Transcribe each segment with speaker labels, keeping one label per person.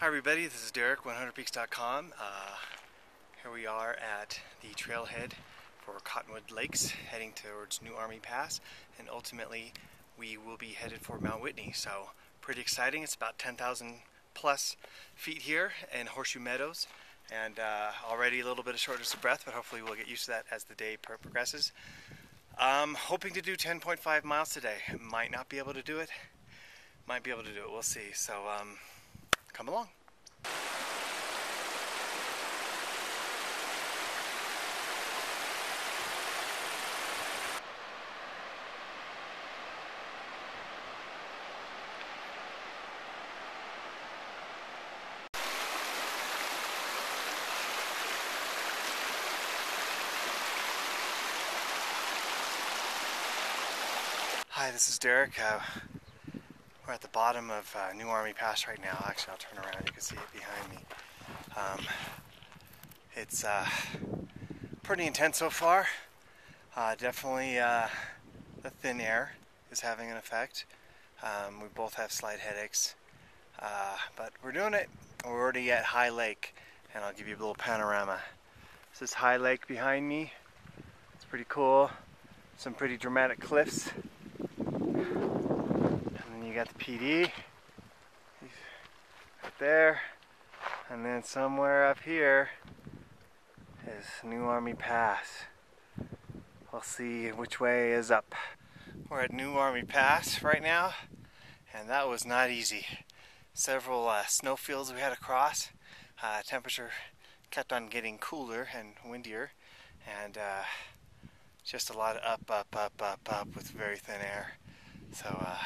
Speaker 1: Hi everybody, this is Derek, 100peaks.com. Here we are at the trailhead for Cottonwood Lakes, heading towards New Army Pass, and ultimately we will be headed for Mount Whitney. So pretty exciting. It's about 10,000 plus feet here in Horseshoe Meadows, and already a little bit of shortness of breath, but hopefully we'll get used to that as the day progresses. Hoping to do 10.5 miles today. Might not be able to do it. Might be able to do it. We'll see. So come along. Hi, this is Derek. We're at the bottom of New Army Pass right now. Actually, I'll turn around. You can see it behind me. It's pretty intense so far. Definitely the thin air is having an effect. We both have slight headaches, but we're doing it. We're already at High Lake, and I'll give you a little panorama. This is High Lake behind me. It's pretty cool. Some pretty dramatic cliffs. And then you got the PD right there, and then somewhere up here is New Army Pass. We'll see which way is up. We're at New Army Pass right now, and that was not easy. Several snowfields we had to cross. Temperature kept on getting cooler and windier, and just a lot of up with very thin air. So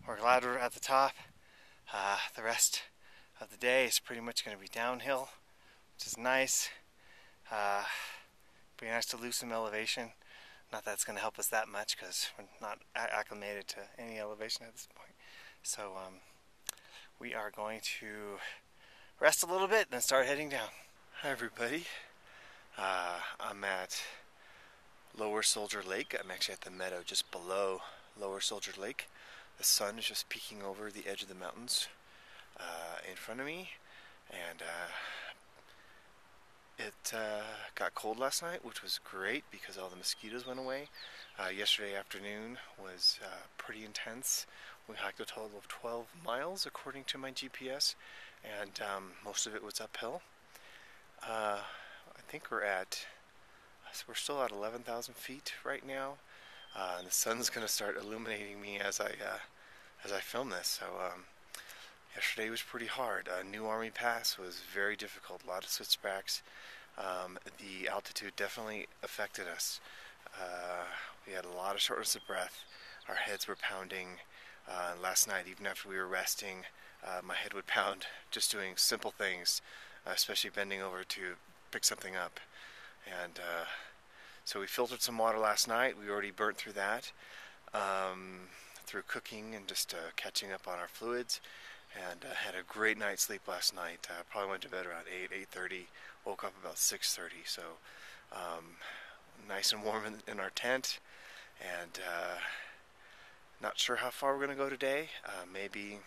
Speaker 1: we're glad we're at the top. The rest of the day is pretty much going to be downhill, which is nice. Be nice to lose some elevation. Not that it's going to help us that much because we're not acclimated to any elevation at this point. So we are going to rest a little bit and then start heading down. Hi everybody. I'm at Lower Soldier Lake. I'm actually at the meadow just below Lower Soldier Lake. The sun is just peeking over the edge of the mountains in front of me, and it got cold last night, which was great because all the mosquitoes went away. Yesterday afternoon was pretty intense. We hiked a total of 12 miles according to my GPS, and most of it was uphill. I think we're still at 11,000 feet right now, and the sun's going to start illuminating me as I film this. So yesterday was pretty hard. New Army Pass was very difficult. A lot of switchbacks. The altitude definitely affected us. We had a lot of shortness of breath. Our heads were pounding. Last night, even after we were resting, my head would pound just doing simple things, especially bending over to pick something up. And so we filtered some water last night. We already burnt through that through cooking and just catching up on our fluids, and had a great night's sleep last night. Probably went to bed around 8:30, woke up about 6:30, so nice and warm in our tent, and not sure how far we're going to go today. Maybe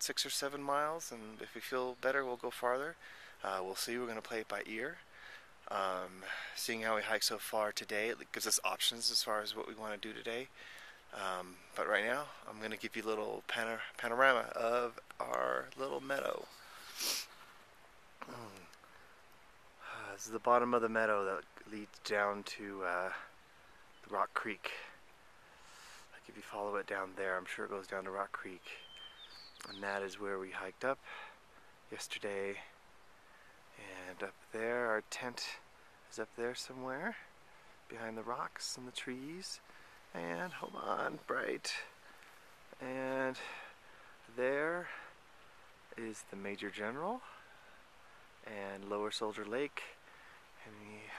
Speaker 1: 6 or 7 miles, and if we feel better we'll go farther. We'll see. We're going to play it by ear. Seeing how we hike so far today, it gives us options as far as what we want to do today. But right now, I'm going to give you a little panorama of our little meadow. This is the bottom of the meadow that leads down to the Rock Creek. Like if you follow it down there, I'm sure it goes down to Rock Creek. And that is where we hiked up yesterday. And up there, our tent is up there somewhere, behind the rocks and the trees. And hold on, bright. And there is the Major General and Lower Soldier Lake. And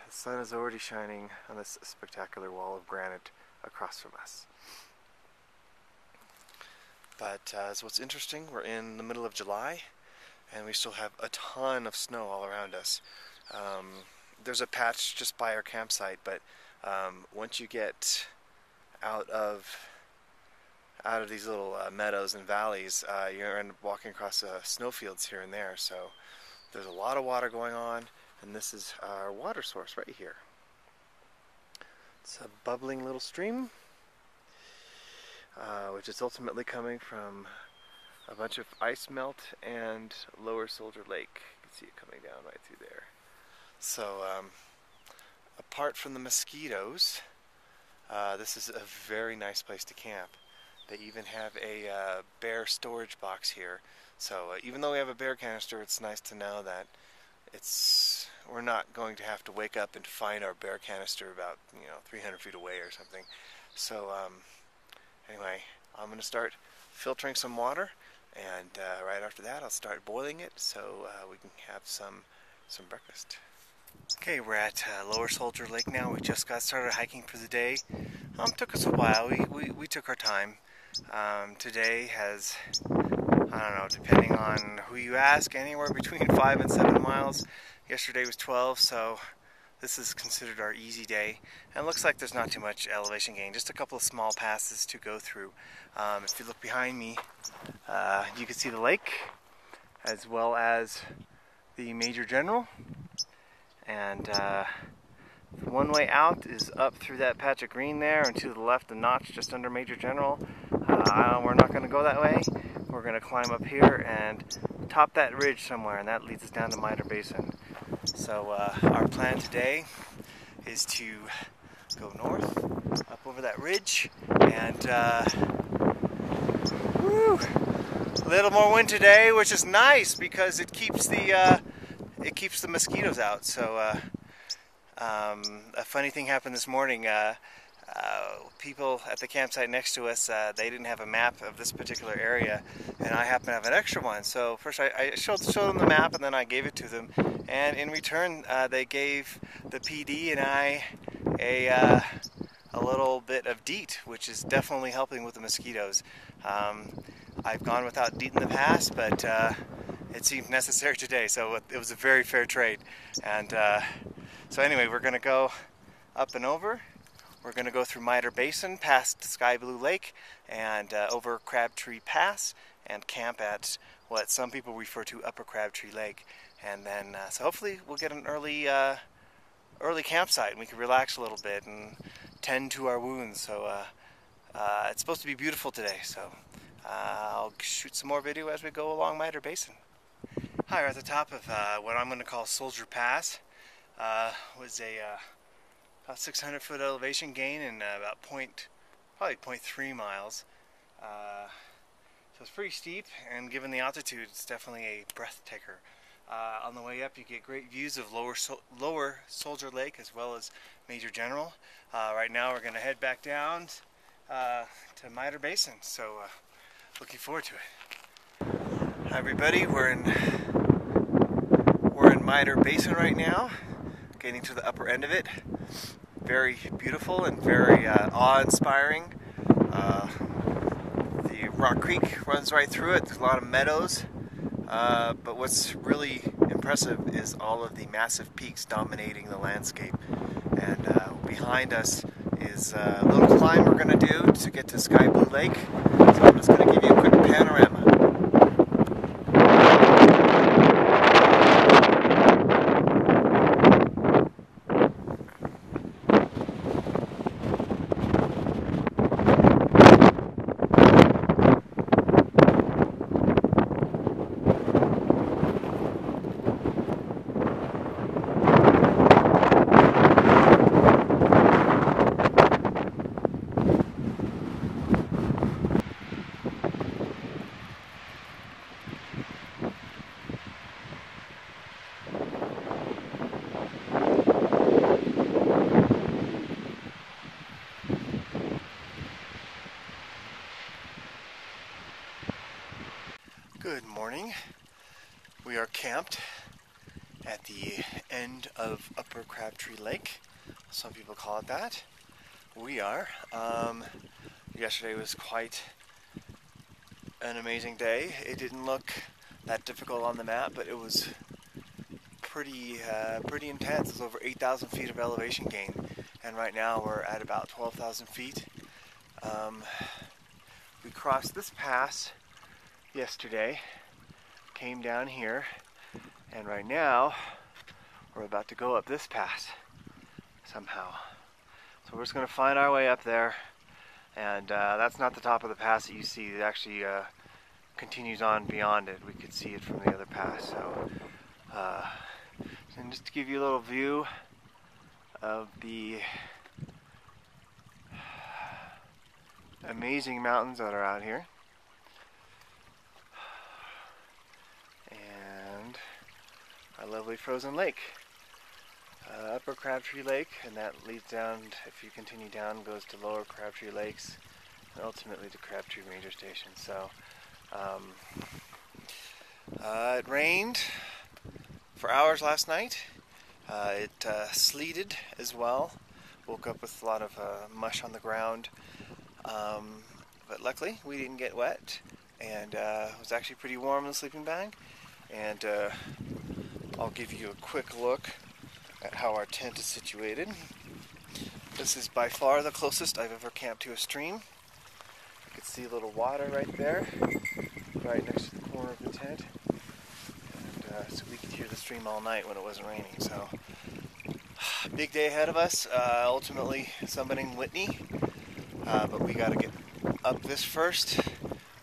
Speaker 1: the sun is already shining on this spectacular wall of granite across from us. But so what's interesting, we're in the middle of July, and we still have a ton of snow all around us. There's a patch just by our campsite, but once you get out of out of these little meadows and valleys, you end up walking across snowfields here and there. So there's a lot of water going on, and this is our water source right here. It's a bubbling little stream, which is ultimately coming from a bunch of ice melt and Lower Soldier Lake. You can see it coming down right through there. So apart from the mosquitoes, this is a very nice place to camp. They even have a bear storage box here. So even though we have a bear canister, it's nice to know that we're not going to have to wake up and find our bear canister about 300 feet away or something. So anyway, I'm going to start filtering some water, and right after that I'll start boiling it so we can have some breakfast. Okay, we're at Lower Soldier Lake now. We just got started hiking for the day. Took us a while. We took our time. Today has, I don't know, depending on who you ask, anywhere between 5 and 7 miles. Yesterday was 12, so this is considered our easy day. And it looks like there's not too much elevation gain, just a couple of small passes to go through. If you look behind me, you can see the lake as well as the Major General. And one way out is up through that patch of green there, and to the left a notch just under Major General. We're not going to go that way. We're going to climb up here and top that ridge somewhere, and that leads us down to Miter Basin. So our plan today is to go north, up over that ridge, and woo, a little more wind today, which is nice because it keeps the mosquitoes out. So a funny thing happened this morning. People at the campsite next to us, they didn't have a map of this particular area, and I happen to have an extra one. So first I showed them the map, and then I gave it to them, and in return they gave the PD and I a little bit of DEET, which is definitely helping with the mosquitoes. I've gone without DEET in the past, but it seemed necessary today, so it was a very fair trade. And so anyway, we're going to go up and over. We're going to go through Miter Basin, past Sky Blue Lake, and over Crabtree Pass, and camp at what some people refer to Upper Crabtree Lake. And then, so hopefully we'll get an early campsite, and we can relax a little bit and tend to our wounds. So it's supposed to be beautiful today, so I'll shoot some more video as we go along Miter Basin. Hi, we're at the top of what I'm going to call Soldier Pass. Was about 600 foot elevation gain in about probably 0.3 miles. So it's pretty steep, and given the altitude, it's definitely a breath taker. On the way up, you get great views of Lower Soldier Lake as well as Major General. Right now, we're going to head back down to Miter Basin. So looking forward to it. Hi everybody, we're in Miter Basin right now, getting to the upper end of it. Very beautiful and very awe-inspiring. The Rock Creek runs right through it. There's a lot of meadows, but what's really impressive is all of the massive peaks dominating the landscape. And behind us is a little climb we're going to do to get to Sky Blue Lake. So I'm just going to give you a quick panorama. Good morning. We are camped at the end of Upper Crabtree Lake. Some people call it that. We are. Yesterday was quite an amazing day. It didn't look that difficult on the map, but it was pretty intense. It was over 8,000 feet of elevation gain, and right now we're at about 12,000 feet. We crossed this pass yesterday, came down here, and right now we're about to go up this pass somehow. So we're just going to find our way up there, and that's not the top of the pass that you see. It actually continues on beyond it. We could see it from the other pass. So, and just to give you a little view of the amazing mountains that are out here. And our lovely frozen lake. Upper Crabtree Lake, and that leads down, if you continue down, goes to lower Crabtree Lakes, and ultimately to Crabtree Ranger Station. So, it rained for hours last night. It sleeted as well. Woke up with a lot of mush on the ground. But luckily, we didn't get wet, and it was actually pretty warm in the sleeping bag. And I'll give you a quick look at how our tent is situated. This is by far the closest I've ever camped to a stream. You can see a little water right there, right next to the corner of the tent. And so we could hear the stream all night when it wasn't raining. So, big day ahead of us. Ultimately summiting Whitney. But we got to get up this first,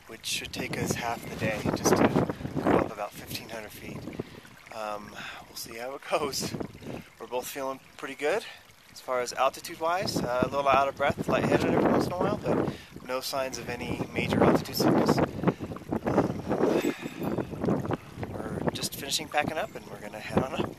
Speaker 1: which should take us half the day just to go up about 1,500 feet. We'll see how it goes. We're both feeling pretty good as far as altitude-wise. A little out of breath, lightheaded every once in a while, but no signs of any major altitude sickness. We're just finishing packing up, and we're going to head on up.